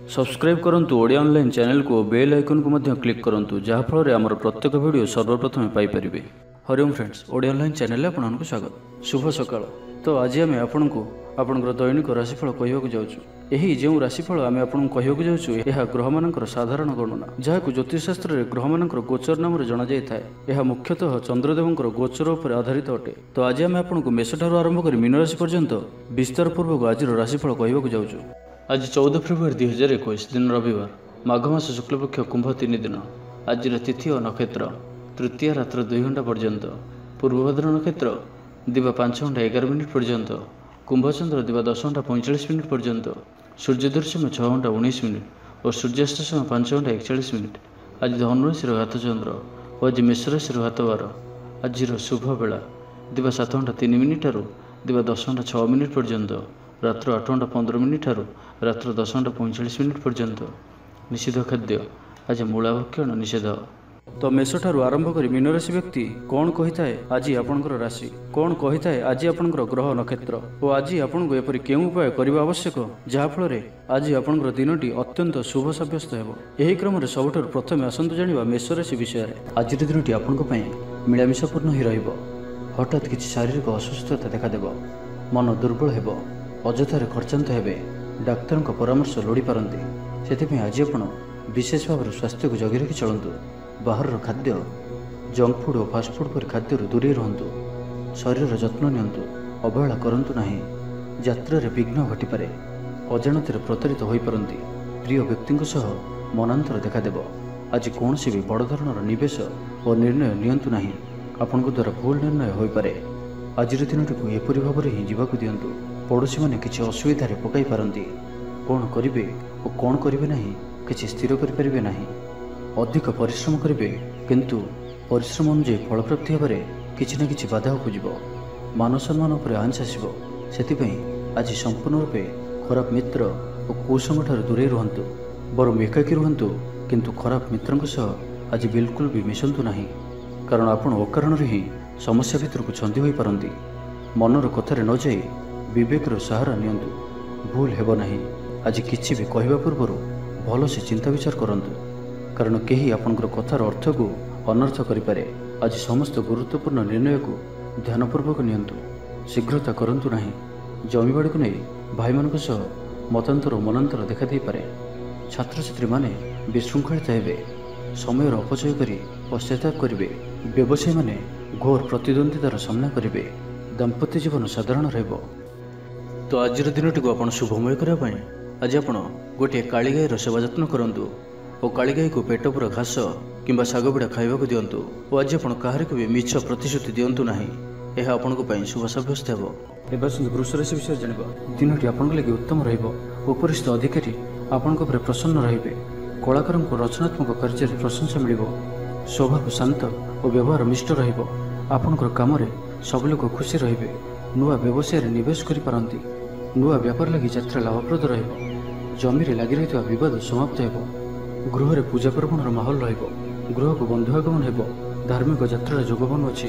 Subscribe करंतु Odia online channel को bell icon को मध्य क्लिक करंतु जहाँ फल आमर प्रत्येक वीडियो सर्वप्रथम Piper. Hariom friends, Odia online channel आपको स्वागत। शुभ सकाळ। तो आज आम आपको आपंकर दैनिक राशिफल कहवाक जाऊँ। यही जो राशिफल आम आपको कहवाक जाऊँ यह ग्रह मानकर साधारण गणना जहाँ ज्योतिषशास्त्र में ग्रह मानकर गोचर नाम जना जाए। यह मुख्यतः चंद्रदेवंकर गोचर पर आधारित अटे। तो आज आम आपको मेष ठार आरंभ कर मीन राशि पर्यंत विस्तार पूर्वक आज राशिफल कहवाक जाऊँ। आज 14 फेब्रुआरी 2021 दिन रविवार, माघ मास शुक्लपक्ष कुंभ 3 दिन। आज तिथि और नक्षत्र तृतीय रात्र 2 घंटा पर्यंत, पूर्वभद्र नक्षत्र दिवा 5 घंटा 11 मिनिट पर्यंत, कुंभचंद्र दिवा 10 घंटा 45 मिनिट पर्यंत, सूर्योदय समय 6 घंटा 19 मिनिट और सूर्यास्त समय 5 घंटा 41 मिनिट। आज धनुराशि घात चंद्र और आज मेष राशि घात बार। आज शुभ बेला दिवा 7 घंटा 3 मिनिट दिवा 10 घंटा 6 मिनिट पर्यंत, रात्र 8 घंटा 15 मिनिट रात्र 10 घंटा 45 मिनिट पर्यंत। निषिद्ध खाद्य आज मूला भक्षण निषेध। तो मेष ठारू आरंभ कर मीन राशि व्यक्ति कौन कही थाए आज आपंकर राशि, कौन कही थाए आज आपंकर ग्रह नक्षत्र और आज आपको एपरी केउं उपाय करबा आवश्यक जहाँफल आज आपंकर दिनटी अत्यंत शुभ सब्यस्त हेबो। एही क्रम सबुठार प्रथम आसंतु जानिबा मेष राशि विषय। आज दिनटी आपंक पई मिलामिशापूर्ण ही रहिबो। हठात किछि शारीरिक असुस्थता देखादेब, मन दुर्बल हेबो, अजथारे खर्चांत हेबे, डाक्तर परामर्श लोड़ी पारती। से आज आप विशेष भाव स्वास्थ्य को जगी रखी चलतु। बाहर खाद्य जंक फूड और फास्ट फूड पर खाद्य दूरे रुहतु। शरीर जत्न नियंतु, अवहेला करंतु नहीं। यात्रा रे विघ्न घटीपे, अजाणत प्रतारित हो पारती। प्रिय व्यक्ति सह मनांतर देखादेव। आज कौन भी बड़ धरणर निवेश और निर्णय नियंतु नहीं, आपण द्वारा भूल निर्णय हो पारे। आज दिनटी को एपरी भाव में ही जीवाक दिंतु। पड़ोशी मैंने किसी असुविधा पकाई पारती। कौन करेंगे और कौन करेंगे नहीं किसी स्थिर करें ना। अधिक परिश्रम करेंगे किंतु परिश्रम अनुଯାयी फलप्राप्ति होबार किसी न किसी बाधा उपज। मान सम्मान पर आंच आसो। से आज संपूर्ण रूपे खराब मित्र और कुसंग ठार दूरे रुहतु। बरम एकाकी रुहतु किंतु खराब मित्रों सह आज बिल्कुल भी मिशंतु नहीं, कारण आपण अकारण ही समस्या भितर को छंदी हो पारती। मनर कथार न जाई विवेकर सहारा नियंतु, भूल हेब नहीं। आज किछि भी कहवा पूर्व भल से चिंता विचार करंतु, कारण केही आपनकर कथार अर्थ को अनर्थ करिपारे। आज समस्त गुरुत्वपूर्ण निर्णय को ध्यानपूर्वक नियंतु, शीघ्रता करंतु नहीं। जमीबाड़ी को नहीं भाई मान सह मतांतर और मनांतर देखा दे पारे। छात्र छात्री माने विशृंखलित हेबे, समय अपचय करी पश्चाताप करेंगे। व्यवसायी माने घोर प्रतिद्वंदितार सामना करेंगे। दाम्पत्य जीवन साधारण रहिबो। तो आज दिनटी को आप शुभमय करने आज आप गोटे काली गाईर सेवा जत्न करूँ और काली गाई को पेट पूरा घास किंबा शाग बिड़ा खाइबा दिंतु। और आज आप कहार भी मिछ प्रतिश्रुति दिंतु ना, यह आपण शुभ सब्यस्त हो। वृष राशि विषय जाना दिनटी आपन लगे उत्तम ररिष्ठ अधिकारी आपण प्रसन्न रे। कलाकार को रचनात्मक कार्य प्रशंसा मिल। स्वभाव शांत और व्यवहार मिष्ट रपणकर कम सब लोग खुशी रे। नुआ व्यवसाय निवेश करि नुआ व्यापार लगी यात्रा लाभप्रद रहिबो। जमी लगी रही विवाद समाप्त हेबो। गृह रे पूजा पर्वणर माहौल रहिबो। गृह को बंधुआगमन हेबो। धार्मिक यात्रा जोगबन अछि।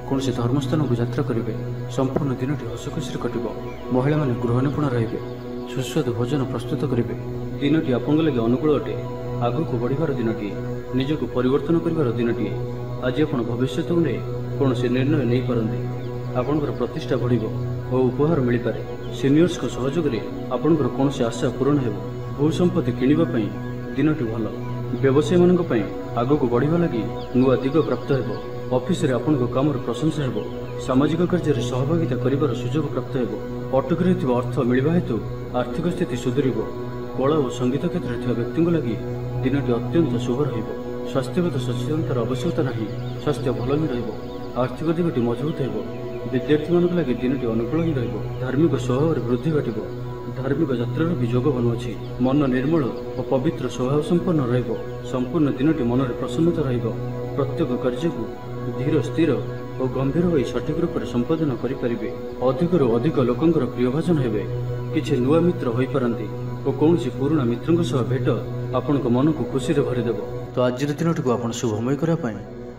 कौन से धर्मस्थान को यात्रा करेंगे। संपूर्ण दिनटी हसखुशी कटिबो। महिला माने गृह निपुण रहिबे। सुस्वादु भोजन प्रस्तुत करेंगे। दिनटी आपंग लगे अनुकूल अटे। आगक बढ़िबार दिनटी, निजक परिवर्तन करिबार दिनटी। आज आपण भविष्य को नहीं कौन से निर्णय नहीं पारंती। आपणकर प्रतिष्ठा बढ़िबो और उपहार मिल पारे। सीनियर्स को सहयोग में आपणकर कौन से आशा पूरण हेबो। भू संपत्ति किनिबा पई दिनटी भल। व्यवसायी मानक पई आगक बढ़िबा लगी नुआ दिग प्राप्त हेबो। ऑफिस रे आपणकर कामर प्रशंसा हेबो। सामाजिक कार्य रे सहभागिता करिबार सुयोग प्राप्त हेबो। अटकी रहिथिबा अर्थ मिलबा हेतु आर्थिक स्थिति सुधरिबो। कला और संगीत क्षेत्र में व्यक्ति लगी दिनटी अत्यंत शुभ रहिबो। स्वास्थ्यगत सचेतनतार आवश्यकता नहीं, स्वास्थ्य भल ही रहिबो। आर्थिक दिगटी मजबूत हेबो। विद्यार्थी मान लगे दिनटी अनुकूल ही रहिबो। धार्मिक स्वभाव वृद्धि घटिबो। धार्मिक यात्रार भी जोग बनुअछि। मन निर्मल और पवित्र स्वभाव संपन्न रहिबो। संपूर्ण दिनटी मन में प्रसन्नता रहिबो। प्रत्येक कार्य को धीर स्थिर और गंभीर होई सठिक रूप से संपादन करिपारिबे। अधिकरू अधिक लोकंकर प्रियभाजन हेबे। किछि नुआ मित्र होई पारंती और कौन से पुराना मित्रों सह भेट आपण मन को खुशी रे भरिदेव। तो आज दिनटी को आप शुभमय करने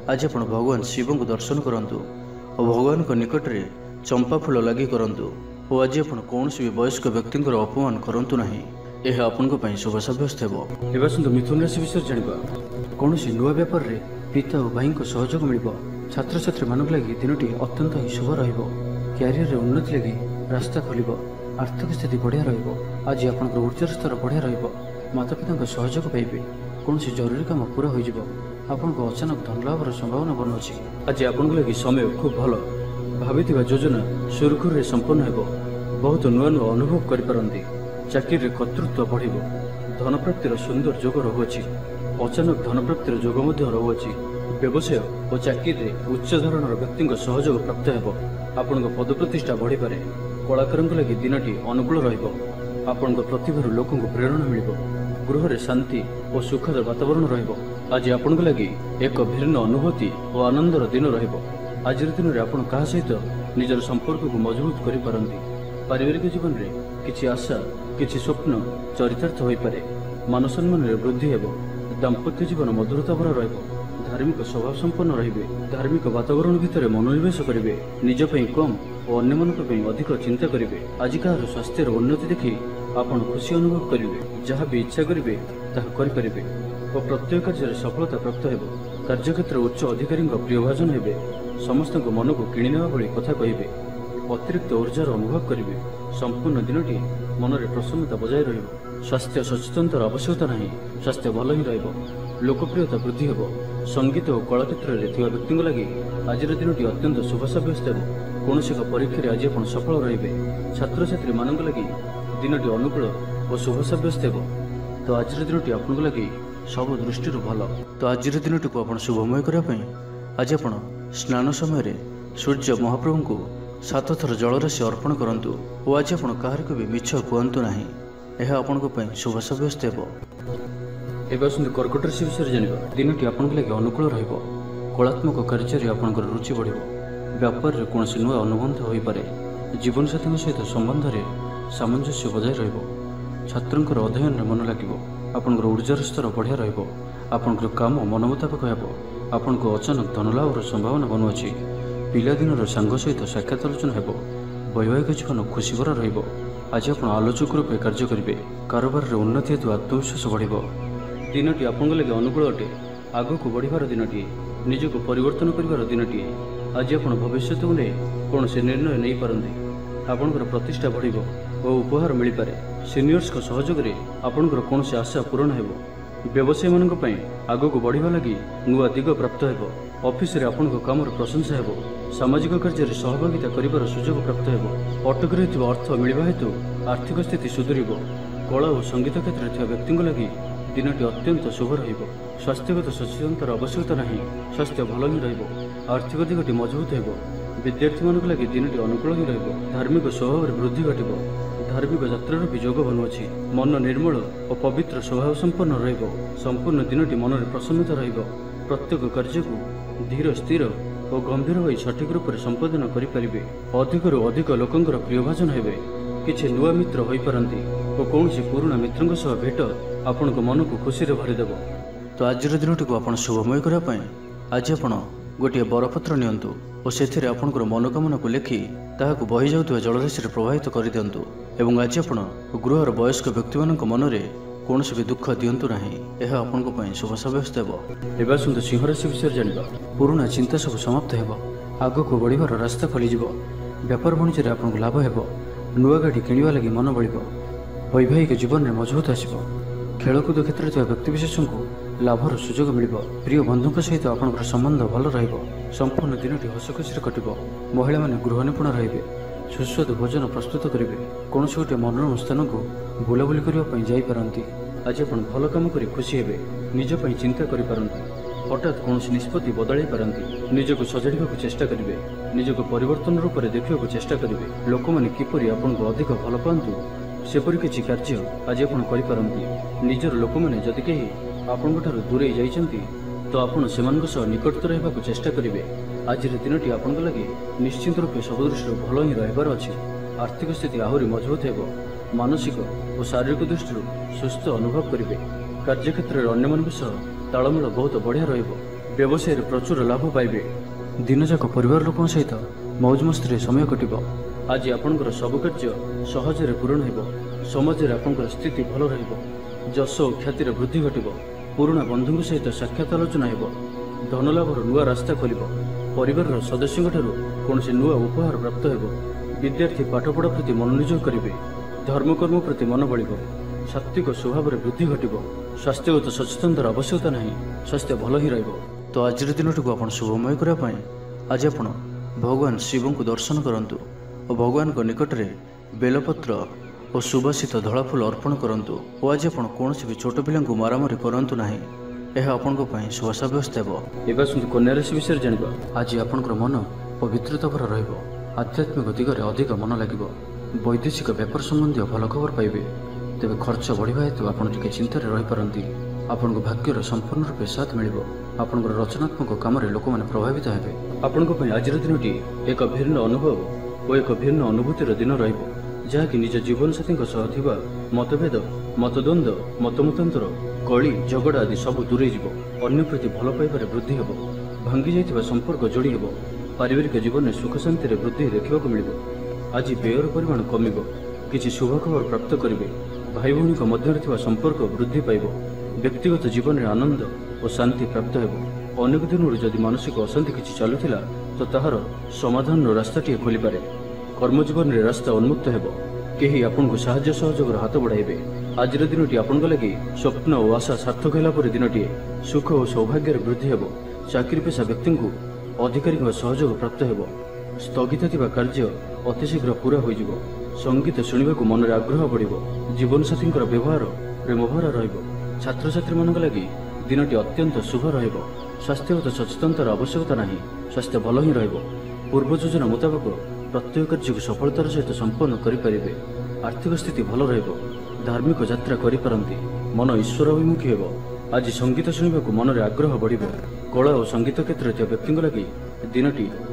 आज आप भगवान शिव को दर्शन करंतु और भगवान को निकट रे चंपा फूल लगी करंतु। और आज आप कौन भी वयस्क व्यक्ति अपमान करंतु नहीं। ଏହା ଆପଣଙ୍କ ପାଇଁ ଶୁଭ ସାବ୍ୟସ୍ତ ହେବ। ଏବେ ଆସନ୍ତୁ ମିଥୁନ ରାଶି ବିଷୟରେ ଜାଣିବା। କୌଣସି ନୂଆ ବ୍ୟାପାରରେ ପିତା ଓ ଭାଇଙ୍କ ସହଯୋଗ ମିଳିବ। ଛାତ୍ରଛାତ୍ରୀମାନଙ୍କ ଲାଗି ଦିନଟି ଅତ୍ୟନ୍ତ ହିଁ ଶୁଭ ରହିବ। କ୍ୟାରିୟରରେ ଉନ୍ନତି ଲାଗି ରାସ୍ତା ଖୋଲିବ। ଆର୍ଥିକ ସ୍ଥିତି ବଢ଼ିଆ ରହିବ। ଆଜି ଆପଣଙ୍କର ଉର୍ଜାର ସ୍ତର ବଢ଼ିଆ ରହିବ। ମାତାପିତାଙ୍କ ସହଯୋଗ ପାଇବେ। କୌଣସି ଜରୁରୀ କାମ ପୁରା ହୋଇଯିବ। ଆପଣଙ୍କୁ ଅଚାନକ ଧନ ଲାଭର ସମ୍ଭାବନା ବନୁଅଛି। ଆଜି ଆପଣଙ୍କ ଲାଗି ସମୟ ଖୁବ୍ ଭଲ। ଭାବିଥିବା ଯୋଜନା ସୁରୁଖୁରୁରେ ସମ୍ପନ୍ନ ହେବ। ବହୁତ ନୂଆ ନୂଆ ଅନୁଭବ କରିପାରନ୍ତି। ଚାକିରିରେ କର୍ତ୍ତୃତ୍ୱ ବଢ଼ିବ। ଧନପ୍ରାପ୍ତିର ସୁନ୍ଦର ଯୋଗ ରହୁଅଛି। ଅଚାନକ ଧନପ୍ରାପ୍ତିର ଯୋଗ ମଧ୍ୟ ରହୁଅଛି। ବ୍ୟବସାୟ ଓ ଚାକିରିରେ ଉଚ୍ଚ ଧରଣର ବ୍ୟକ୍ତିଙ୍କ ସହଯୋଗ ପ୍ରାପ୍ତ ହେବ। ଆପଣଙ୍କ ପଦପ୍ରତିଷ୍ଠା ବଢ଼ିପାରେ। କଳାକାରଙ୍କ ଲାଗି ଦିନଟି ଅନୁକୂଳ ରହିବ। ଆପଣଙ୍କ ପ୍ରତିଭାରୁ ଲୋକଙ୍କୁ ପ୍ରେରଣା ମିଳିବ। ଗୃହରେ ଶାନ୍ତି ଓ ସୁଖଦ ବାତାବରଣ ରହିବ। ଆଜି ଆପଣଙ୍କ ଲାଗି ଏକ ଭିନ୍ନ ଅନୁଭୂତି ଓ ଆନନ୍ଦର ଦିନ ରହିବ। ଆଜିର ଦିନରେ ଆପଣ କାହା ସହିତ ନିଜର ସମ୍ପର୍କକୁ ମଜବୁତ କରିପାରନ୍ତି। ପାରିବାରିକ ଜୀବନରେ କିଛି ଆଶା, କିଛି ସ୍ୱପ୍ନ ଚରିତାର୍ଥ ହୋଇପାରେ। ମାନସମ୍ମାନରେ ବୃଦ୍ଧି ହେବ। ଦାମ୍ପତ୍ୟ ଜୀବନ ମଧୁରତା ଭରା ରହିବ। ଧାର୍ମିକ ସ୍ୱଭାବ ସମ୍ପନ୍ନ ରହିବେ। ଧାର୍ମିକ ବାତାବରଣ ଭିତରେ ମନୋନିବେଶ କରିବେ। ନିଜ ପାଇଁ କମ୍ ଓ ଅନ୍ୟମାନଙ୍କ ପାଇଁ ଅଧିକ ଚିନ୍ତା କରିବେ। ଆଜି କାହାର ସ୍ୱାସ୍ଥ୍ୟର ଉନ୍ନତି ଦେଖି ଆପଣ ଖୁସି ଅନୁଭବ କରିବେ। ଯାହା ବି ଇଚ୍ଛା କରିବେ ତାହା କରିପାରିବେ ଓ ପ୍ରତ୍ୟେକ କାର୍ଯ୍ୟରେ ସଫଳତା ପ୍ରାପ୍ତ ହେବ। କାର୍ଯ୍ୟକ୍ଷେତ୍ରରେ ଉଚ୍ଚ ଅଧିକାରୀଙ୍କ ପ୍ରିୟଭାଜନ ହେବେ। ସମସ୍ତଙ୍କ ମନକୁ କିଣିନେବା ଭଳି କଥା କହିବେ। ଅତିରିକ୍ତ ଉର୍ଜାର ଅନୁଭବ କରିବେ। ସମ୍ପୂର୍ଣ୍ଣ ଦିନଟି ମନରେ ପ୍ରସନ୍ନତା ବଜାୟ ରହିବ। ସ୍ୱାସ୍ଥ୍ୟ ସଚେତନତାର ଆବଶ୍ୟକତା ନାହିଁ। ସ୍ୱାସ୍ଥ୍ୟ ଭଲ ହିଁ ରହିବ। ଲୋକପ୍ରିୟତା ବୃଦ୍ଧି ହେବ। ସଙ୍ଗୀତ ଓ କଳା କ୍ଷେତ୍ରରେ ଥିବା ବ୍ୟକ୍ତିଙ୍କ ଲାଗି ଆଜିର ଦିନଟି ଅତ୍ୟନ୍ତ ଶୁଭ ସାବ୍ୟସ୍ତ ହେବ। କୌଣସି ଏକ ପରୀକ୍ଷାରେ ଆଜି ଆପଣ ସଫଳ ରହିବେ। ଛାତ୍ରଛାତ୍ରୀମାନଙ୍କ ଲାଗି ଦିନଟି ଅନୁକୂଳ ଓ ଶୁଭ ସାବ୍ୟସ୍ତ ହେବ। ତ ଆଜିର ଦିନଟି ଆପଣଙ୍କ ଲାଗି ସବୁ ଦୃଷ୍ଟିରୁ ଭଲ। ତ ଆଜିର ଦିନଟିକୁ ଆପଣ ଶୁଭମୟ କରିବା ପାଇଁ ଆଜି ଆପଣ ସ୍ନାନ ସମୟରେ ସୂର୍ଯ୍ୟ ମହାପ୍ରଭୁଙ୍କୁ 7 ଥର ଜଳରାଶି ଅର୍ପଣ କରନ୍ତୁ ଓ ଆଜି ଆପଣ କାହାରିକୁ ବି ମିଛ କୁହନ୍ତୁ ନାହିଁ। ଏହା ଆପଣଙ୍କ ପାଇଁ ଶୁଭ ସାବ୍ୟସ୍ତ ହେବ। ଏବେ ଆସନ୍ତୁ କର୍କଟ ରାଶି ବିଷୟରେ ଜାଣିବା। ଦିନଟି ଆପଣଙ୍କ ଲାଗି ଅନୁକୂଳ ରହିବ। କଳାତ୍ମକ କାର୍ଯ୍ୟରେ ଆପଣଙ୍କର ରୁଚି ବଢ଼ିବ। ବ୍ୟାପାରରେ କୌଣସି ନୂଆ ଅନୁବନ୍ଧ ହୋଇପାରେ। ଜୀବନସାଥୀଙ୍କ ସହିତ ସମ୍ବନ୍ଧରେ ସାମଞ୍ଜସ୍ୟ ବଜାୟ ରହିବ। ଛାତ୍ରଙ୍କର ଅଧ୍ୟୟନରେ ମନ ଲାଗିବ। ଆପଣଙ୍କର ଉର୍ଜାର ସ୍ତର ବଢ଼ିଆ ରହିବ। ଆପଣଙ୍କର କାମ ମନ ମୁତାବକ ହେବ। ଆପଣଙ୍କୁ ଅଚାନକ ଧନଲାଭର ସମ୍ଭାବନା ବନୁଅଛି। ପିଲାଦିନର ସାଙ୍ଗ ସହିତ ସାକ୍ଷାତ ଆଲୋଚନା ହେବ। ବୈବାହିକ ଜୀବନ ଖୁସିଭରା ରହିବ। ଆଜି ଆପଣ ଆଲୋଚକ ରୂପେ କାର୍ଯ୍ୟ କରିବେ। କାରବାରରେ ଉନ୍ନତି ହେତୁ ଆତ୍ମବିଶ୍ୱାସ ବଢ଼ିବ। ଦିନଟି ଆପଣଙ୍କ ଲାଗି ଅନୁକୂଳ ଅଟେ। ଆଗକୁ ବଢ଼ିବାର ଦିନଟିଏ। ନିଜକୁ ପରିବର୍ତ୍ତନ କରିବାର ଦିନଟିଏ। ଆଜି ଆପଣ ଭବିଷ୍ୟତକୁ ନେଇ କୌଣସି ନିର୍ଣ୍ଣୟ ନେଇପାରନ୍ତି। ଆପଣଙ୍କର ପ୍ରତିଷ୍ଠା ବଢ଼ିବ ଓ ଉପହାର ମିଳିପାରେ। ସିନିୟର୍ସଙ୍କ ସହଯୋଗରେ ଆପଣଙ୍କର କୌଣସି ଆଶା ପୂରଣ ହେବ। ବ୍ୟବସାୟୀମାନଙ୍କ ପାଇଁ ଆଗକୁ ବଢ଼ିବା ଲାଗି ନୂଆ ଦିଗ ପ୍ରାପ୍ତ ହେବ। ଅଫିସରେ ଆପଣଙ୍କ କାମର ପ୍ରଶଂସା ହେବ। ସାମାଜିକ କାର୍ଯ୍ୟରେ ସହଭାଗିତା କରିବାର ସୁଯୋଗ ପ୍ରାପ୍ତ ହେବ। ଅଟକି ରହିଥିବା ଅର୍ଥ ମିଳିବା ହେତୁ ଆର୍ଥିକ ସ୍ଥିତି ସୁଧୁରିବ। କଳା ଓ ସଙ୍ଗୀତ କ୍ଷେତ୍ରରେ ଥିବା ବ୍ୟକ୍ତିଙ୍କ ଲାଗି ଦିନଟି ଅତ୍ୟନ୍ତ ଶୁଭ ରହିବ। ସ୍ୱାସ୍ଥ୍ୟଗତ ସଚେତନତାର ଆବଶ୍ୟକତା ନାହିଁ। ସ୍ୱାସ୍ଥ୍ୟ ଭଲ ହିଁ ରହିବ। ଆର୍ଥିକ ଦିଗଟି ମଜବୁତ ହେବ। ବିଦ୍ୟାର୍ଥୀମାନଙ୍କ ଲାଗି ଦିନଟି ଅନୁକୂଳ ହିଁ ରହିବ। ଧାର୍ମିକ ସ୍ୱଭାବରେ ବୃଦ୍ଧି ଘଟିବ। ଧାର୍ମିକ ଯାତ୍ରାର ବି ଯୋଗ ବନୁଅଛି। ମନ ନିର୍ମଳ ଓ ପବିତ୍ର ସ୍ୱଭାବ ସମ୍ପନ୍ନ ରହିବ। ସମ୍ପୂର୍ଣ୍ଣ ଦିନଟି ମନରେ ପ୍ରସନ୍ନତା ରହିବ। ପ୍ରତ୍ୟେକ କାର୍ଯ୍ୟକୁ ଧୀର ସ୍ଥିର ଓ ଗମ୍ଭୀର ହୋଇ ସଠିକ ରୂପରେ ସମ୍ପାଦନ କରିପାରିବେ। ଅଧିକରୁ ଅଧିକ ଲୋକଙ୍କର ପ୍ରିୟଭାଜନ ହେବେ। କିଛି ନୂଆ ମିତ୍ର ହୋଇପାରନ୍ତି ଓ କୌଣସି ପୁରୁଣା ମିତ୍ରଙ୍କ ସହ ଭେଟ ଆପଣଙ୍କ ମନକୁ ଖୁସିରେ ଭରିଦେବ। ତ ଆଜିର ଦିନଟିକୁ ଆପଣ ଶୁଭମୟ କରିବା ପାଇଁ ଆଜି ଆପଣ ଗୋଟିଏ ବରପତ୍ର ନିଅନ୍ତୁ ଓ ସେଥିରେ ଆପଣଙ୍କର ମନୋକାମନାକୁ ଲେଖି ତାହାକୁ ବହିଯାଉଥିବା ଜଳରାଶିରେ ପ୍ରବାହିତ କରିଦିଅନ୍ତୁ ଏବଂ ଆଜି ଆପଣ ଗୃହର ବୟସ୍କ ବ୍ୟକ୍ତିମାନଙ୍କ ମନରେ କୌଣସି ବି ଦୁଃଖ ଦିଅନ୍ତୁ ନାହିଁ। ଏହା ଆପଣଙ୍କ ପାଇଁ ଶୁଭ ସାବ୍ୟସ୍ତ ହେବ। ଏବେ ଆସନ୍ତୁ ସିଂହ ରାଶି ବିଷୟରେ ଜାଣିବା। ପୁରୁଣା ଚିନ୍ତା ସବୁ ସମାପ୍ତ ହେବ। ଆଗକୁ ବଢ଼ିବାର ରାସ୍ତା ଖୋଲିଯିବ। ବ୍ୟାପାର ବାଣିଜ୍ୟରେ ଆପଣଙ୍କୁ ଲାଭ ହେବ। ନୂଆ ଗାଡ଼ି କିଣିବା ଲାଗି ମନ ବଳିବ। ବୈବାହିକ ଜୀବନରେ ମଜବୁତ ଆସିବ। ଖେଳକୁଦ କ୍ଷେତ୍ରରେ ଥିବା ବ୍ୟକ୍ତିବିଶେଷଙ୍କୁ ଲାଭର ସୁଯୋଗ ମିଳିବ। ପ୍ରିୟ ବନ୍ଧୁଙ୍କ ସହିତ ଆପଣଙ୍କର ସମ୍ବନ୍ଧ ଭଲ ରହିବ। ସମ୍ପୂର୍ଣ୍ଣ ଦିନଟି ହସ ଖୁସିରେ କଟିବ। ମହିଳାମାନେ ଗୃହ ନିପୁଣ ରହିବେ। ସୁସ୍ୱାଦୁ ଭୋଜନ ପ୍ରସ୍ତୁତ କରିବେ। କୌଣସି ଗୋଟିଏ ମନୋରମ ସ୍ଥାନକୁ ବୁଲାବୁଲି କରିବା ପାଇଁ ଯାଇପାରନ୍ତି। ଆଜି ଆପଣ ଭଲ କାମ କରି ଖୁସି ହେବେ। ନିଜ ପାଇଁ ଚିନ୍ତା କରିପାରନ୍ତି। ହଠାତ୍ କୌଣସି ନିଷ୍ପତ୍ତି ବଦଳାଇ ପାରନ୍ତି। ନିଜକୁ ସଜାଡ଼ିବାକୁ ଚେଷ୍ଟା କରିବେ। ନିଜକୁ ପରିବର୍ତ୍ତନ ରୂପରେ ଦେଖିବାକୁ ଚେଷ୍ଟା କରିବେ। ଲୋକମାନେ କିପରି ଆପଣଙ୍କୁ ଅଧିକ ଭଲ ପାଆନ୍ତୁ ସେପରି କିଛି କାର୍ଯ୍ୟ ଆଜି ଆପଣ କରିପାରନ୍ତି। ନିଜର ଲୋକମାନେ ଯଦି କେହି ଆପଣଙ୍କଠାରୁ ଦୂରେଇ ଯାଇଛନ୍ତି ତ ଆପଣ ସେମାନଙ୍କ ସହ ନିକଟତର ହେବାକୁ ଚେଷ୍ଟା କରିବେ। ଆଜିର ଦିନଟି ଆପଣଙ୍କ ଲାଗି ନିଶ୍ଚିନ୍ତ ରୂପେ ସବୁ ଦୃଷ୍ଟିରୁ ଭଲ ହିଁ ରହିବାର ଅଛି। ଆର୍ଥିକ ସ୍ଥିତି ଆହୁରି ମଜବୁତ ହେବ। ମାନସିକ ଓ ଶାରୀରିକ ଦୃଷ୍ଟିରୁ ସୁସ୍ଥ ଅନୁଭବ କରିବେ। କାର୍ଯ୍ୟକ୍ଷେତ୍ରରେ ଅନ୍ୟମାନଙ୍କ ସହ ତାଳମେଳ ବହୁତ ବଢ଼ିଆ ରହିବ। ବ୍ୟବସାୟରେ ପ୍ରଚୁର ଲାଭ ପାଇବେ। ଦିନଯାକ ପରିବାର ଲୋକଙ୍କ ସହିତ ମୌଜ ମସ୍ତିରେ ସମୟ କଟିବ। ଆଜି ଆପଣଙ୍କର ସବୁ କାର୍ଯ୍ୟ ସହଜରେ ପୂରଣ ହେବ। समाज आपंकर स्थिति भल रश और ख्यातिर वृद्धि घटब पुराणा बंधु सहित साक्षात आलोचना हो धनलाभर नुआ रास्ता खोल परिवार सदस्यों कौन नुआ उपहार प्राप्त हो विद्यार्थी पाठपढ़ा प्रति मनोनियोग करेंगे धर्मकर्म प्रति मन बढ़ सात्विक स्वभाव में वृद्धि घटब स्वास्थ्यगत सचेतनतार आवश्यकता नहीं स्वास्थ्य भल ही तो आज दिन को आप शुभमय करने आज आप भगवान शिव को दर्शन करूँ और भगवान को निकट में बेलपत्र और सुबासित धला फूल अर्पण करूँ और आज आप कौन भी छोट पिला मारामारी करूँ ना यह आपण शुभ सब्यस्त हो कन्या राशि विषय जाना आज आपंकर मन पवित्रता भर आध्यात्मिक दिगरे अधिक मन लगे वैदेशिक व्यापार संबंधी भल खबर पाइबे तेरे खर्च बढ़ा हेतु आपड़ चिंतार रहीपारती आपण भाग्यर संपूर्ण रूपे साथ मिल आपंकर रचनात्मक काम लोक मैंने प्रभावित हेबे आपण आज दिन एक भिन्न अनुभव और एक भिन्न अनुभूतिर दिन रही निज जीवन साथी मतभेद मतद्वंद मतमतांतर कली झगड़ा आदि सब दूरे अन्य प्रति भल पाइबार वृद्धि हो भांगी जाइथिबा संपर्क जोड़ी हो पारिवारिक जीवन में सुख शांति वृद्धि देखा मिल आज व्ययर परिमाण कमिब किसी शुभ खबर प्राप्त करेंगे भाई भौणी मध्य संपर्क वृद्धि पाइब व्यक्तिगत जीवन में आनंद और शांति प्राप्त हो अनेक दिन जदि मानसिक अशांति किसी चलुला तो ताहार समाधान रास्ताटी खोली पारे कर्मजीवन में रास्ता उन्मुक्त हो कहीं आपन को साहाय्य सहयोग हाथ बढ़ाइबे आज दिन आपण लगी स्वप्न और आशा सार्थक होगापर दिन सुख और सौभाग्य वृद्धि हो चाकरी पेशा व्यक्ति को अधिकारी सहयोग प्राप्त हो स्थगित थिबा कार्य अतिशीघ्र पूरा हो संगीत शुणा मन में आग्रह बढ़ जीवन साथी व्यवहार प्रेमभरा छात्र छात्री मान लगी दिन अत्यंत शुभ स्वास्थ्यगत सचेतनतार आवश्यकता नहीं स्वास्थ्य भल ही पूर्व योजना मुताबक प्रत्येक कार्य को सफलतार सहित संपन्न करें आर्थिक स्थिति भल धार्मिक यात्रा करिपारंती मन ईश्वर अभिमुखी हो आज संगीत शुणा मन में आग्रह बढ़ कला और संगीत क्षेत्र में व्यक्ति लगी दिन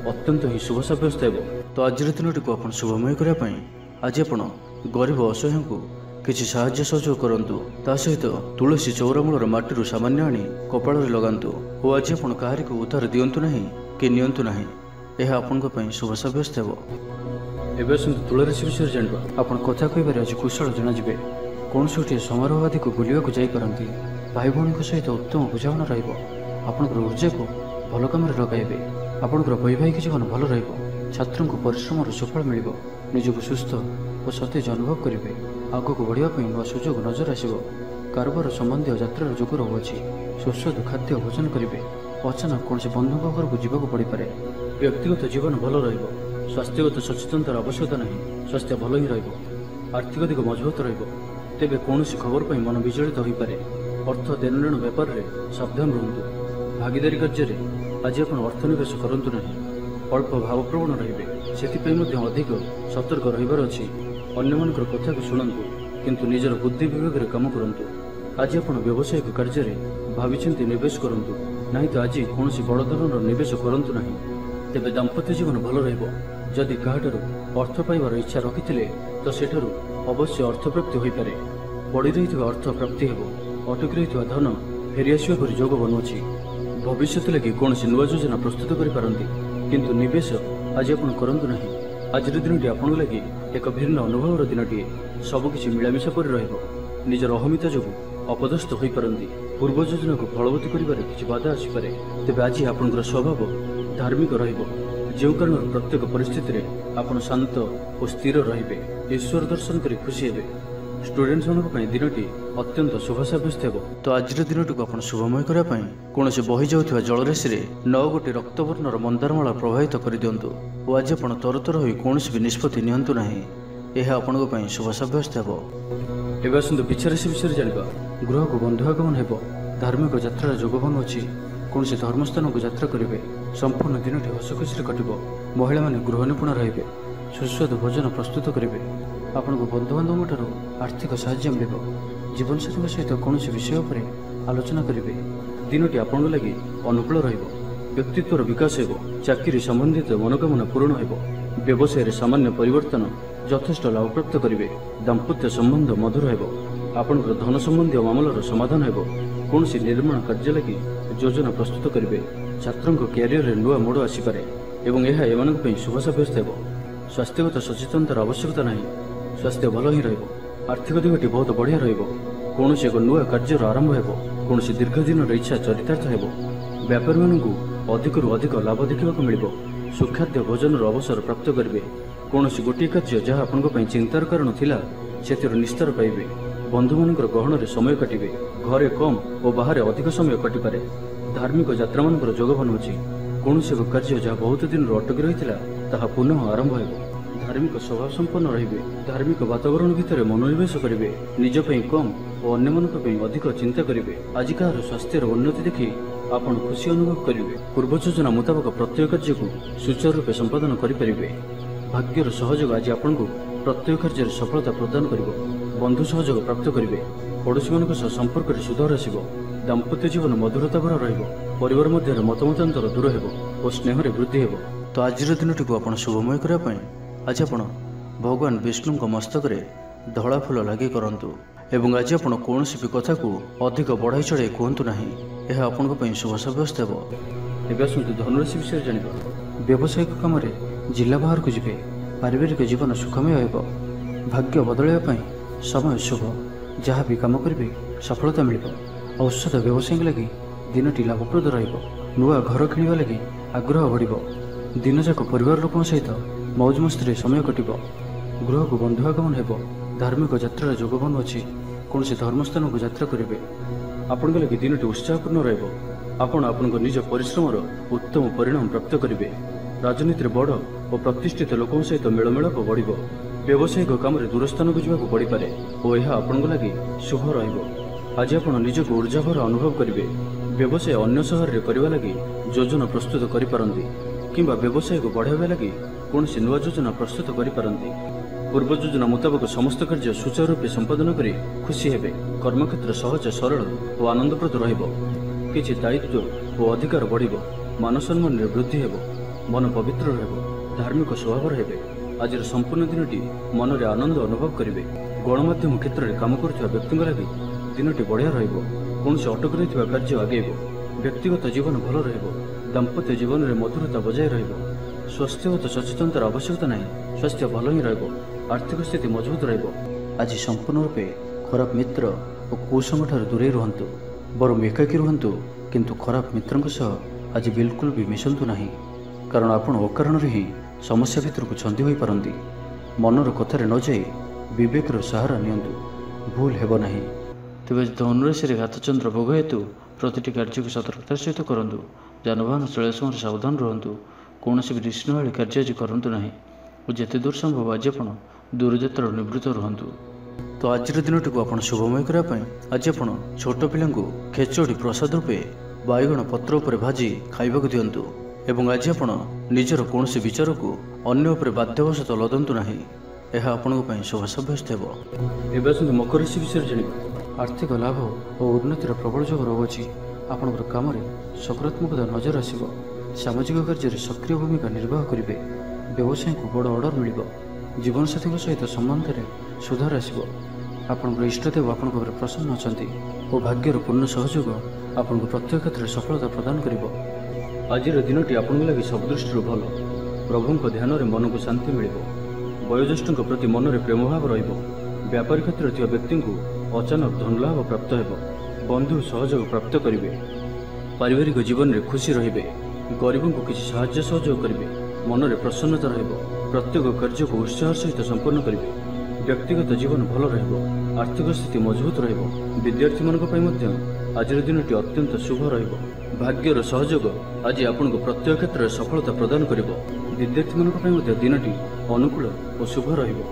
अत्यंत ही शुभ सब्यस्त हो तो आज दिन को आप शुभमय करने आज आप गरीब असहाय को किसी साहाय्य सहयोग करूँ ता सहित तुलसी चौरामूल माटी सामान्य आनी कपाल लगातु और आज आप कहारी को उधार दिंतु ना कि नियंतु ना यह आपण शुभ सब्यस्त हो तुलाराशि विषय जाना आप कथा कह आज कुशल जनाजे कौन से गोटे समारोह आदि को बुलवाक जापारती भाई भौणी सहित उत्तम बुझाणा रपर ऊर्जा को भल कम लगाइबे आपंकर वैवाहिक जीवन भल छात्रों को परिश्रम सुफल मिल निजक सुस्थ और सतेज अनुभव करेंगे आग को बढ़ापी नुआ सुजोग नजर आसो कारोबार संबंधी यात्रा जोग रहुच्छी सुस्वादु खाद्य भोजन करेंगे अचानक कौन से बंधु घर को जीवाक पड़ पारे व्यक्तिगत जीवन भल स्वास्थ्यगत सचेतनतार आवश्यकता नहीं स्वास्थ्य भल ही आर्थिक दिग मजबूत तेबे कौन खबर पर मन विचलित हो पारे अर्थ देनदेन व्यापार में सावधान रुहतु भागीदारी कार्य आज आप अर्थनिवेश करूँ ना अल्प भावप्रवण रे से अधिक सतर्क रहीबार अच्छी अन्य कथा को शुणु किंतु निजर बुद्धि विभाग में काम करूँ आज आप व्यावसायिक कार्य भाविचिंती निवेश करूँ ना तो आज कौन बड़ धरण निवेश करूँ ना तेज दाम्पत्य जीवन भल रदि क्या अर्थ पाइबार इच्छा रखी तो सेठार अवश्य अर्थप्राप्ति हो पारे पड़ रही अर्थ प्राप्ति हो अटकी रही धन फेरीआसा पर जोग बनुची भविष्य लगी कौन नुआ योजना प्रस्तुत करपारती किंतु निवेश आज आप करूँ ना आज दिन आपण लगी एक भिन्न अनुभव दिन सबकि मिलामिशा पर निजर अहमिता जो अपदस्थ हो पारती पूर्व योजना को फलवती कर बाधा आसपे तेज आज आपंकर स्वभाव धार्मिक जो कारण प्रत्येक परिस्थिति आप शांत और स्थिर रे ईश्वर दर्शन कर खुशी हे स्टूडेंट्स मान दिन अत्यंत शुभ सब्यस्त हो तो आज दिन को आप शुभमय करने कौन से बही जाऊा जलराशि में 9 गोटी रक्तवर्णर मंदारमाला प्रभावित कर दिंतु और आज आप तरतर हो कौन भी निष्पत्ति नियंतु ना यह आपण शुभ सब्यस्त हो एवं आसतु पिछाराशि विषय जाना गृह को बंधु आगमन हो धार्मिक यात्रा जोग बनुच्छी कौन से धर्मस्थान को यात्रा करेंगे संपूर्ण दिन हस खुशी कटब महिला माने गृह निपुण रे सुस्वादु भोजन प्रस्तुत करेंगे आपण को बंधुबांधव ठार आर्थिक साहाय्य मिल जीवन साथी सहित कौन विषय पर आलोचना करेंगे दिन आपण लगी अनुकूल व्यक्तित्वर विकास हो चाकरी संबंधित मनोकामना पूर्ण हो व्यवसाय सामान्य परिवर्तन यथेष्ट लाभ प्राप्त करेंगे दाम्पत्य संबंध मधुर हो आपंकर धन संबंधी मामलार समाधान हो कौन निर्माण कार्य लगी योजना प्रस्तुत करेंगे छात्रों क्यारियर नुआ मोड़ आसपे और यह शुभ सब्यस्त हो स्वास्थ्यगत सचेतनतार आवश्यकता नहीं स्वास्थ्य भल ही आर्थिक दिगटी बहुत बढ़िया रहिब। कौनसी एक नुआ कार्यर आरंभ हेब। कौनसी दीर्घ दिन इच्छा चरितार्थ हेब। व्यापारी मानकु अधिकरु अधिक लाभ देखा मिलिब। सुखाद्य भोजन अवसर प्राप्त करेंगे। कौनसी गोटे कार्य जहाँ आपण चिंतार कारण थिला से निस्तार पाइबे। बंधु मान गहन समय काटे। घरे कम और बाहर अधिक समय कटिपे। धार्मिक यात्रा मान जोग बनूची। कौन एक कार्य जहाँ बहुत दिन अटकी रही ताहा पुनः आरंभ हो। धार्मिक स्वभाव संपन्न रे। धार्मिक वातावरण भितर मनोनिवेश करेंगे। निजपाई कम और अन्य अधिक चिंता करेंगे। आज कहार स्वास्थ्यर उन्नति देखि आपण खुशी अनुभव करेंगे। पूर्व योजना मुताबक प्रत्येक कार्य को सुचारू रूप संपादन करेंगे। भाग्यर सहयोग आज आपण को प्रत्येक कार्य सफलता प्रदान कर। बंधु सहयोग प्राप्त करेंगे। पड़ोशी मान संपर्क में सुधार आसब। दाम्पत्य जीवन मधुरता भरा रहिबर मध्य मतमतांतर दूर हो और स्नेह वृद्धि हो। तो आज दिन टी आप शुभमय करने आज आप भगवान विष्णु मस्तक धला फूल लगे करूँ। एवं आज आप कौन भी कथा को अधिक बढ़ाई चढ़ाई कहतु ना। यह आपण शुभ सब्यस्त हो। आसतु धनुराशि विषय जाना। व्यावसायिक कम जिला बाहर को जीवे। पारिवारिक जीवन सुखमय हो। भाग्य बदलवाई समय शुभ। जहाँ भी कम करेंगे सफलता मिल। औषध व्यवसायी लगी दिनटी लाभप्रद नुआ घर किणवा लगी आग्रह बढ़। दिन जाक परिवार लोक सहित मौज मस्ती समय कटिब। गृह को बंधु आगमन हो। धार्मिक यात्रा जोग बन अच्छी। कौन से धर्मस्थान को यात्रा करेंगे। आपण लगी दिनटी उत्साहपूर्ण रहा। निज परिश्रम उत्तम परिणाम प्राप्त करेंगे। राजनीति बड़ और प्रतिष्ठित लोकों सहित मेलमेलप बढ़। व्यावसायिक काम दूरस्थान को जावाक पड़ पारे और यह आपण लगी शुभ रहिब। आज आप निजक ऊर्जाभर अनुभव करेंगे। व्यवसाय अन्य सहर में करने लगी योजना प्रस्तुत करें कि व्यवसाय को बढ़ावा लगी कौन सी नुआ योजना प्रस्तुत करें। पूर्व योजना मुताबक समस्त कार्य सुचारू रूप संपादन कर खुशी हेबे। कर्मक्षेत्र सहज सरल और आनंदप्रद रहिब। किछि दायित्व और अधिकार बढ़। मान सम्मान वृद्धि हेब। मन पवित्र रहिब। धार्मिक स्वभाव हेबे। आज संपूर्ण दिनटी मन में आनंद अनुभव करेंगे। गणमाध्यम क्षेत्र में काम करुवा व्यक्ति लगी दिनटी बढ़िया रहिब। कौन से अटक रही कार्य आगेब। व्यक्तिगत जीवन भल रहिब। दाम्पत्य जीवन में मधुरता बजाय रहिब। स्वास्थ्यगत सचेतनतार आवश्यकता नहीं। स्वास्थ्य भल ही रहिब। आर्थिक स्थिति मजबूत रहिब। आज संपूर्ण रूपे खराब मित्र और कुसंग ठार दूरे रुहतु। बरम एकाकी रुहतु किंतु खराब मित्रों सह आज बिल्कुल भी मिशंतु नहीं। कारण आपण अकारण ही समस्या भितर को छंदी हो पारती। मनर कथार न जाई विवेकर सहारा नियंतु। भूल हेब नहीं। तेज धनुराशि घातचंद्र भोग हेतु प्रति कार्य को सतर्कतार सहित करूँ। जानवाहन चलने समय सावधान रुहतु। कौन भी निष्ठा कार्य आज करूँ ना और जिते दूर संभव आज आप दूरयात्रा निवृत्त रुहतु। तो आज दिन टी आप शुभमय करने आज आप छोट पिला खेचड़ी प्रसाद रूपे बैगण पत्र उपर भाजी खाइबा दिंतु। एवं आज आप निजर कौन से विचार को अन्य उपर बाध्यवशत लदंतु ना। यह आपण शुभ सब्यस्त हो। एवं मकर राशि विषय जाना। आर्थिक लाभ और उन्नतिर प्रबल जोग रहुछि। आपणकर काम सकारात्मकता नजर आसब। सामाजिक कार्य सक्रिय भूमिका निर्वाह करेंगे। व्यवसाय को बड़ ऑर्डर मिल। जीवनसाथी सहित संबंध में सुधार आसब। आपणकर इष्टदेव आपण प्रसन्न अच्छा और भाग्यर पूर्ण सहयोग आपण प्रत्येक क्षेत्र में सफलता प्रदान कर। आज दिनटी आपण लगी सब दृष्टि भल। प्रभु ध्यान में मन को शांति मिल। वयोज्येष्ठ प्रति मन में प्रेम भाव रहिब। व्यापारी क्षेत्र में व्यक्ति को अचानक धनलाभ प्राप्त हो। बंधु सहयोग प्राप्त करेंगे। पारिवारिक जीवन में खुशी रहिबे। गरीबों को किसी साहाय्य सहयोग करेंगे। मन में प्रसन्नता रहिब। प्रत्येक कार्य को उत्साह सहित संपन्न करेंगे। व्यक्तिगत जीवन भल रहिब। आर्थिक स्थिति मजबूत रहिब। विद्यार्थी मानक आज दिनटी अत्यंत शुभ रहिब। भाग्यर सहयोग आज आपण को प्रत्येक क्षेत्र में सफलता प्रदान कर। विद्यार्थी मानक दिनटी अनुकूल और शुभ रहिब।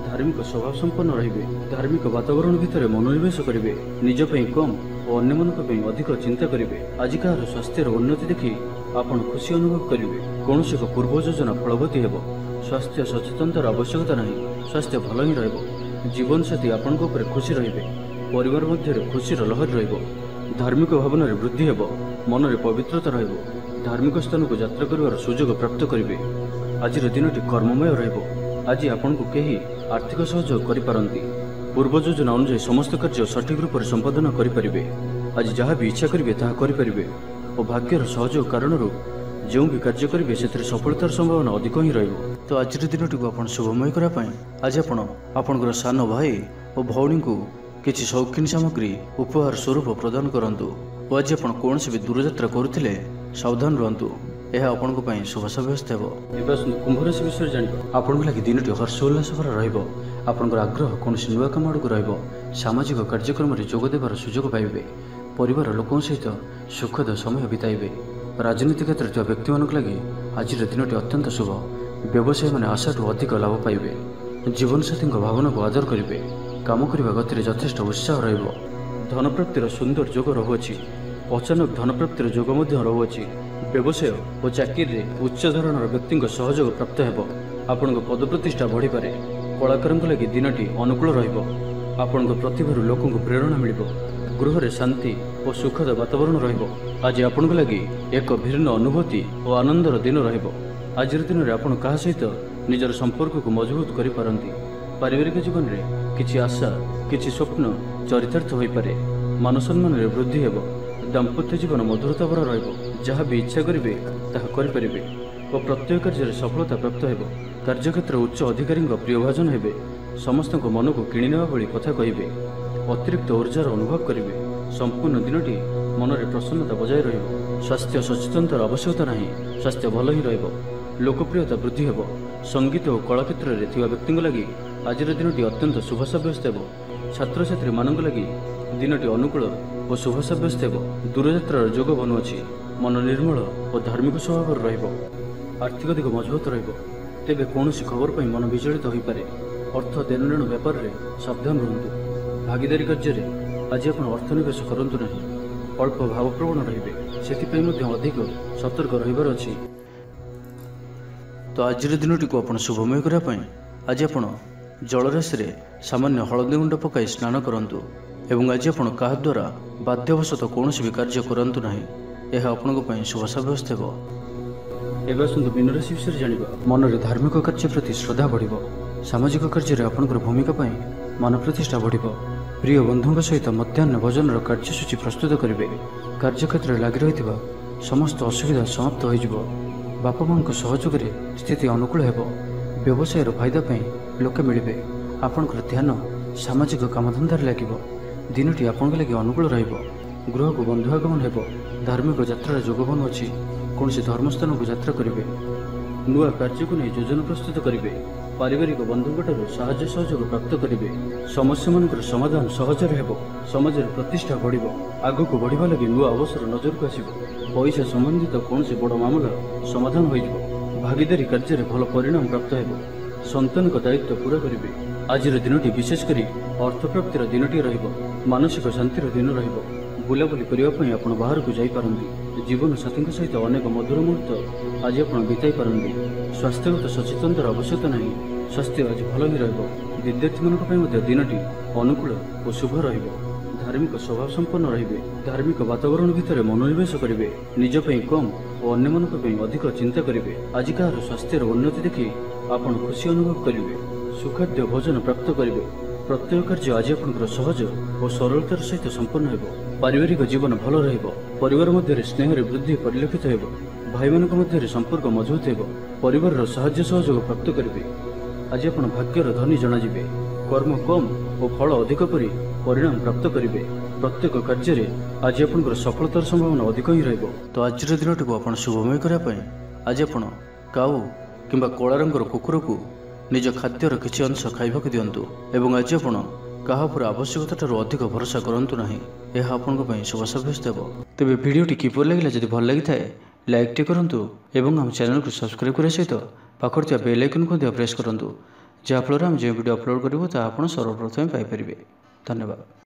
धार्मिक स्वभाव संपन्न रे। धार्मिक वातावरण भितर मनोनिवेश करेंगे। निजपाई कम और अन्य अधिक चिंता करेंगे। आज कहार स्वास्थ्यर उन्नति देखि आपण खुशी अनुभव करेंगे। कौन एक पूर्व योजना फलवती हो। स्वास्थ्य सचेतनतार आवश्यकता नहीं। स्वास्थ्य भल ही रहिब। जीवन साथी आपण खुशी रहिबे। परिवार मध्य खुशीर लहर रहिब। धार्मिक भावना वृद्धि हेब। मन में पवित्रता रहिब। धार्मिक स्थान को यात्रा कर सुजोग प्राप्त करेंगे। आज दिनटी कर्ममय रहिब। आज आपण को कहीं आर्थिक सहयोग करिपारंती। पूर्व योजना अनुसार समस्त कार्य सठिक रूप से संपादन करेंगे। आज जहाँ भी इच्छा करेंगे ताहा करेंगे और भाग्यर सहयोग कारण जो भी कार्य करेंगे से सफलतार संभावना अधिक ही रहिब। तो आज दिनटी को आप शुभमय करने आज आपणकर सान भाई और भौणी को किसी शौकीन सामग्री उपहार स्वरूप प्रदान करंतु। और आज आप कौन भी दूरयात्रा करुले सावधान रुहतु, यह आपण शुभ साब्यस्त हो। कुंभ राशि विषय जान आपण लगे दिनटी हर्ष उल्लास भर रपर आग्रह कौन नुआ कम आड़ को सामाजिक कार्यक्रम में जोगदेवार सुजोग पाइबे। परिवार लोकों सहित सुखद समय बिताइबे। राजनीति क्षेत्र में व्यक्ति मान लगे आज दिनटी अत्यंत शुभ। व्यवसायी मैंने आशाठू अधिक लाभ पाइबे। जीवनसाथी भावना को आदर करेंगे। काम करने गति यथेष्ट उत्साह रन प्राप्तिर सुंदर जोग रहुअछि। अचानक धन प्राप्तिर जोग रहुअछि। व्यवसाय और चाकरी उच्च धरणर व्यक्ति सहयोग प्राप्त हो। आपण पद प्रतिष्ठा बढ़ी पारे। कलाकार लगी दिनटी अनुकूल आपण प्रतिभा लोकों को प्रेरणा मिल। गृह रे शांति और सुखद वातावरण आज आपण लगी एक भिन्न अनुभूति और आनंदर दिन आज दिन में आपण क्या सहित निजर संपर्क को मजबूत कर पारंती। पारिवारिक जीवन में किछि आशा किछि स्वप्न चरितार्थ हो पारे। मान सम्मान में वृद्धि हो। दाम्पत्य जीवन मधुरता भरा रहा भी इच्छा करेंगे ताहा करें और प्रत्येक कार्य सफलता प्राप्त हो। कार्यक्षेत्र उच्च अधिकारी प्रिय भाजन हे। समस्त मन को किणी नेवा भली कथा कहे। अतिरिक्त ऊर्जार अनुभव करेंगे। संपूर्ण दिनटी मन में प्रसन्नता बजाय रही। स्वास्थ्य सचेतनतार आवश्यकता नहीं। स्वास्थ्य भल ही रहिबो। लोकप्रियता वृद्धि हो। संगीत और कला क्षेत्र में थिबा व्यक्ति लगी आज दिनटी अत्यंत शुभ साब्यस्त हो। छात्र छात्री मानक लगी दिनटी अनुकूल और शुभ साब्यस्त हो। दूरयात्रार जोग बनुअछि। मन निर्मल और धार्मिक स्वभाव रहिबो। आर्थिक दिग मजबूत रहिबो। तेबे कौनसी खबर पर मन विचलित हो पारे। अर्थ देननेण व्यापार में सावधान रुहतु। भागीदारी कार्य आज आप अर्थ निवेश करूँ नहीं। अल्प भावप्रवण रहिबे। सेथिपई मध्य अधिक सतर्क रहिबार अछि। तो आज दिनटी को आपण शुभमय करने आज आप जलराशि रे सामान्य हलदी गुंड पकाई स्नान करंतु। एवं आज आप क्या द्वारा बाध्यवशत कौन भी कार्य करंतु नहीं। यह आपण शुभ साब्यस्त हो। एवं आसतु मीन राशि विषय जानिबा। मन में धार्मिक कार्य प्रति श्रद्धा बढ़। सामाजिक कार्य आपंकर भूमिका मान प्रतिष्ठा बढ़। प्रिय बंधुओं सहित मध्याह्न भोजन कार्यसूची प्रस्तुत करेंगे। कार्यक्षेत्र में लगी रही समस्त असुविधा समाप्त हो। बापा माँ सहयोग स्थिति अनुकूल हो। व्यवसाय फायदा लोके मिले। आपणकर ध्यान सामाजिक कामधंदार लगे। दिनटी आपण लगे अनुकूल गृह को बंधु आगमन हो। धार्मिक यात्रा जोग बनुअछि। कौन धर्मस्थान को यात्रा करेंगे। नुआ कार्य को नहीं योजना प्रस्तुत करेंगे। पारिवारिक बंधुओं साहाय्य सहयोग प्राप्त करेंगे। समस्या मान समाधान सहजर हो। समाज प्रतिष्ठा बढ़। आग को बढ़ा लगी नुआ अवसर नजर को आसो। पैसा संबंधित कौन बड़ मामला समाधान हो। भागीदारी कार्य भल परिणाम प्राप्त हो। संतान का दायित्व पूरा करेंगे। आज दिनटी विशेषकर अर्थ प्राप्तिर दिनटी मानसिक शांतिर दिन बुलाबुली करने आप बाहर को जापारती। जीवन साथी सहित अनेक मधुर मुहूर्त आज आप बिताई पारती। स्वास्थ्यगत सचेतनतार आवश्यकता नहीं। स्वास्थ्य आज भल ही विद्यार्थी मान दिनटी अनुकूल और शुभ धार्मिक स्वभाव संपन्न रे। धार्मिक वातावरण भितर मनोनिवेश करेंगे। निजपाई कम और अन्य अधिक चिंता करेंगे। आज कहार स्वास्थ्यर उन्नति देखी आप खुशी अनुभव करेंगे। सुखाद्य भोजन प्राप्त करेंगे। प्रत्येक कार्य आज आप सहज और सरलतार सहित संपन्न हो। पारिवारिक जीवन भल परिवार मध्य स्नेह वृद्धि परिलक्षित हो। भाई मान मध्य संपर्क मजबूत हो। परिवार साहाय्य सहयोग प्राप्त करेंगे। आज आप भाग्यर धनी जनाजिबे। कर्म कम और फल अधिक करी परिणाम प्राप्त करेंगे। प्रत्येक कार्य आज आप सफलतार संभावना अधिक ही रहिबो। तो आज दिनटी को आप शुभमय करने आज आप काऊ कि कला रंगर कुकुर को निज खाद्यर किसी अंश खाइबा दिंतु। एवं आज आप क्या आवश्यकता अधिक भरोसा करूँ ना। यह आपण शुभ साब्यस्त हो। तेज भिडटी किपर लगे जब भल लगी था लाइक टे करूँ। एवं आम चैनल को सब्सक्राइब करने सहित पाखर बेल आइकन को प्रेस करूँ। जहाँफल आम जो वीडियो अपलोड करूँ आप सर्वप्रथम पाइपर। धन्यवाद।